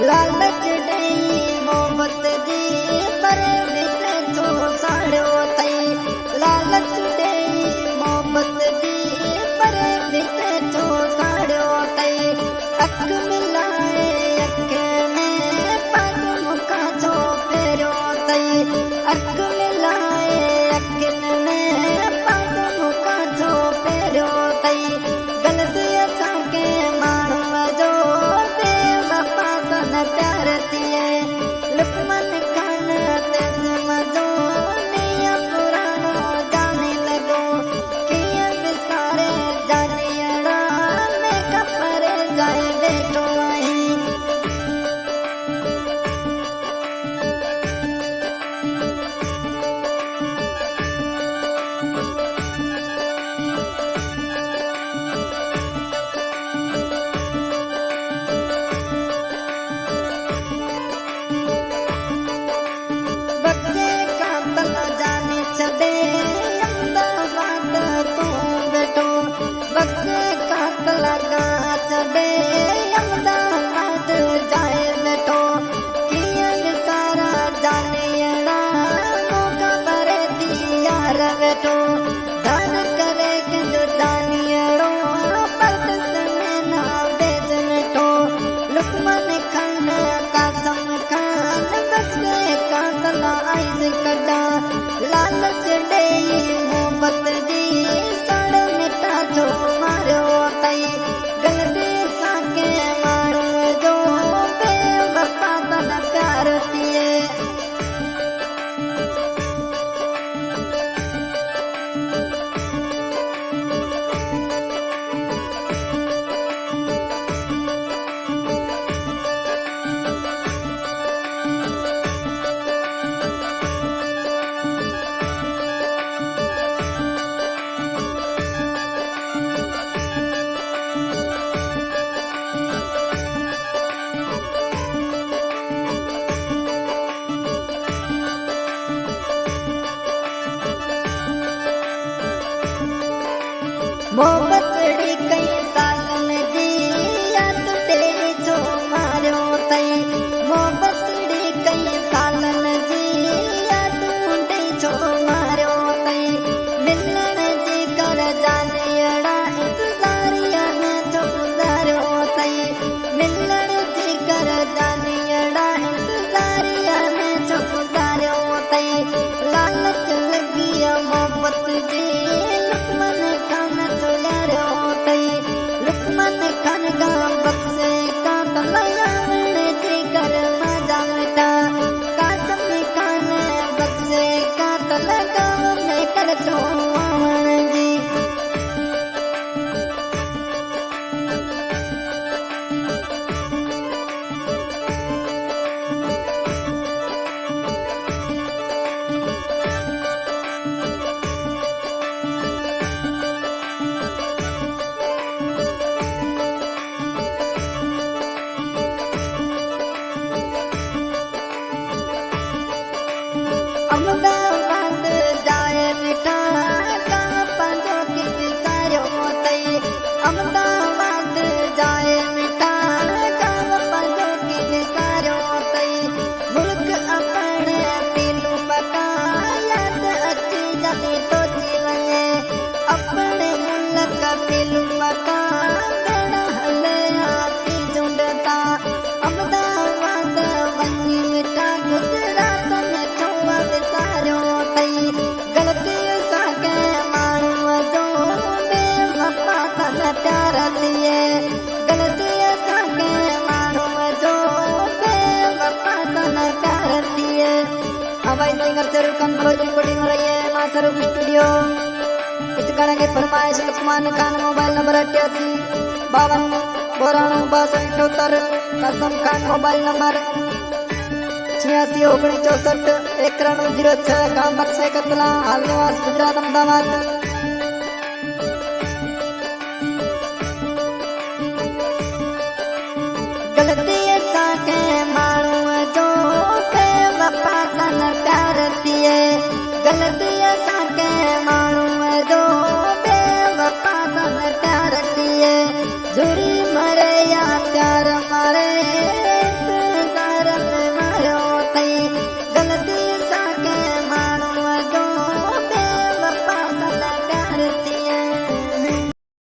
लालच ॾेई मोहबत जी पर विच थो साड़ियो अथई लालच ॾेई मोहबत जी पर विच थो साड़ियो अथई अख मिलाए अख में पग मुखां थो फेरियो अथई अख मिलाए अखियुनि में पग मुखां थो फेरियो अथई ग़लती असांखे माण्हूअ जो बेवफा सां प्यार थिए लुकमन खान तेज़म जो नीअ पुराणो जाने लॻो कीअं विसारे जानियड़ा में कपर जाए वेठो आहीं बक्से का तला जाने छॾे अहमदाबाद तूं वेठो बक्से का तला छॾे अहमदाबाद जाए वेठो कीअं विसारा जानियड़ा मूंखां परे थी यार वेठो धन करे कंहिंजो जानियड़ो परदेस में ना बेज वेठो लुकमन खान कासम खान बक्से का तला आइस कढा लालच ॾेई मोहबत जी सड़ मिटा छो मारियो अथई ग़लती असांखे माण्हूअ जो बेवफा सां प्यार थिए मोहबत ड़ी कई सालन जी याद ॾेई छो मारियो अथई मोहबत ड़ी कई सालन जी याद ॾेई छो मारियो अथई मिलण जी कर जानियड़ा इंतज़ारिया में छो गुज़ारियो अथई मिलण जी कर जानियड़ा इंतज़ारिया में छो गुज़ारियो अथई लालच लॻी मोहबत जी लुकमन खान छो यारियो अथई लुकमन खान खां बक्से का तलावण जी कर मजा वेठा कासम खान बक्से का तलाव में कर छो आवण जी अहमदाबाद जाए वेठा गांव पंहिंजो की विसारियो अथई अहमदाबाद जाए वेठा गांव पंहिंजो की विसारियो अथई मुल्क अपण पीलू पका याद अची जॾहिं सोची वञे अपने मुल्क पीलू पका भेण हले थी झुंडता अहमदाबाद वञी वेठा गुजरात में छो विसारियो अथई ग़लती असांखे माण्हूअ जो बेवफा सां प्यार थिए ग़लती असांखे माण्हूअ जो बेवफा सां प्यार थिए हवाई सिंगर जरूर कंपोज रिकॉर्डिंग हो रही है मां स्वरूप स्टूडियो इस गाने की फरमाइश लुकमान खान मोबाइल नंबर 8852926278 कसम खान मोबाइल नंबर 86 1964 9106 गांव बक्से कतला हाल निवास गुजरात अहमदाबाद।